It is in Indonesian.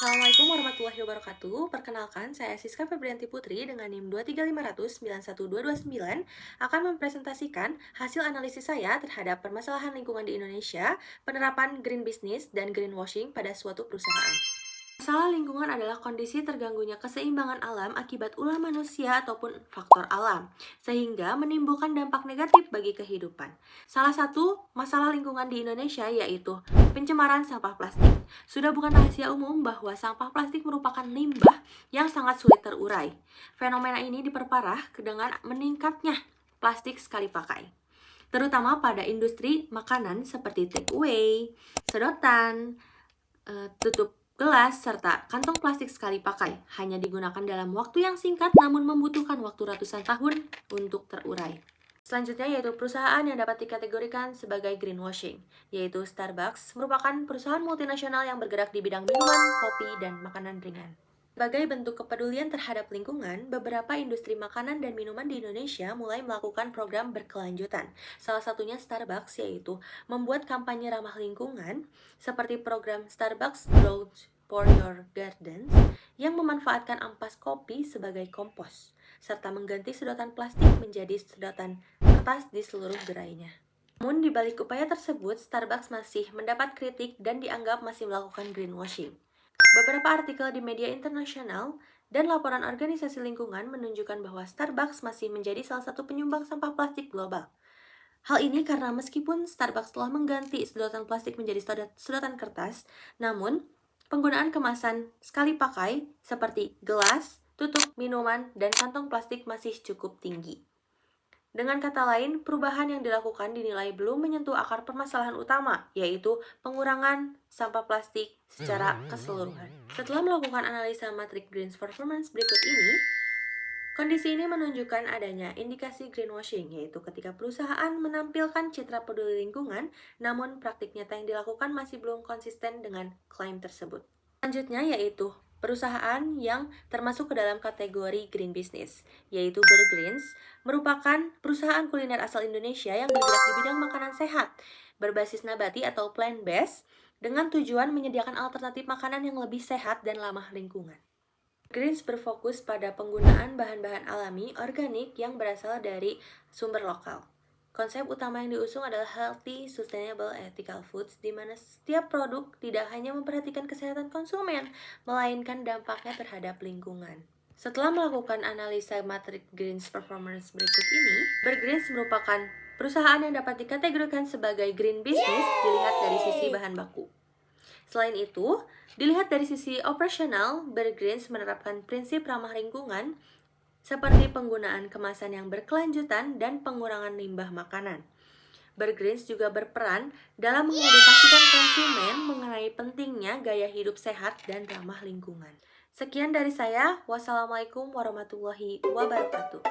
Assalamualaikum warahmatullahi wabarakatuh. Perkenalkan, saya Siska Febrianti Putri dengan NIM 23500 91229 akan mempresentasikan hasil analisis saya terhadap permasalahan lingkungan di Indonesia, penerapan green business dan greenwashing pada suatu perusahaan. Masalah lingkungan adalah kondisi terganggunya keseimbangan alam akibat ulah manusia ataupun faktor alam, sehingga menimbulkan dampak negatif bagi kehidupan. Salah satu masalah lingkungan di Indonesia yaitu pencemaran sampah plastik. Sudah bukan rahasia umum bahwa sampah plastik merupakan limbah yang sangat sulit terurai. Fenomena ini diperparah dengan meningkatnya plastik sekali pakai, terutama pada industri makanan seperti take away, sedotan, tutup gelas, serta kantong plastik sekali pakai hanya digunakan dalam waktu yang singkat namun membutuhkan waktu ratusan tahun untuk terurai. Selanjutnya yaitu perusahaan yang dapat dikategorikan sebagai greenwashing, yaitu Starbucks merupakan perusahaan multinasional yang bergerak di bidang minuman, kopi, dan makanan ringan. Sebagai bentuk kepedulian terhadap lingkungan, beberapa industri makanan dan minuman di Indonesia mulai melakukan program berkelanjutan. Salah satunya Starbucks, yaitu membuat kampanye ramah lingkungan seperti program Starbucks Grows for Your Gardens yang memanfaatkan ampas kopi sebagai kompos, serta mengganti sedotan plastik menjadi sedotan kertas di seluruh gerainya. Namun di balik upaya tersebut, Starbucks masih mendapat kritik dan dianggap masih melakukan greenwashing. Beberapa artikel di media internasional dan laporan organisasi lingkungan menunjukkan bahwa Starbucks masih menjadi salah satu penyumbang sampah plastik global. Hal ini karena meskipun Starbucks telah mengganti sedotan plastik menjadi sedotan kertas, namun penggunaan kemasan sekali pakai seperti gelas, tutup minuman, dan kantong plastik masih cukup tinggi. Dengan kata lain, perubahan yang dilakukan dinilai belum menyentuh akar permasalahan utama, yaitu pengurangan sampah plastik secara keseluruhan. Setelah melakukan analisa matrik Green Performance berikut ini, kondisi ini menunjukkan adanya indikasi greenwashing, yaitu ketika perusahaan menampilkan citra peduli lingkungan, namun praktik nyata yang dilakukan masih belum konsisten dengan klaim tersebut. Selanjutnya yaitu perusahaan yang termasuk ke dalam kategori green business, yaitu Burgerins, merupakan perusahaan kuliner asal Indonesia yang bergerak di bidang makanan sehat, berbasis nabati atau plant-based, dengan tujuan menyediakan alternatif makanan yang lebih sehat dan ramah lingkungan. Greens berfokus pada penggunaan bahan-bahan alami organik yang berasal dari sumber lokal. Konsep utama yang diusung adalah healthy, sustainable, ethical foods, di mana setiap produk tidak hanya memperhatikan kesehatan konsumen, melainkan dampaknya terhadap lingkungan. Setelah melakukan analisa matrik Greens Performance berikut ini, Burgerins merupakan perusahaan yang dapat dikategorikan sebagai green business dilihat dari sisi bahan baku. Selain itu, dilihat dari sisi operasional, Burgerins menerapkan prinsip ramah lingkungan seperti penggunaan kemasan yang berkelanjutan dan pengurangan limbah makanan. Burgerins juga berperan dalam mengedukasikan konsumen mengenai pentingnya gaya hidup sehat dan ramah lingkungan. Sekian dari saya. Wassalamualaikum warahmatullahi wabarakatuh.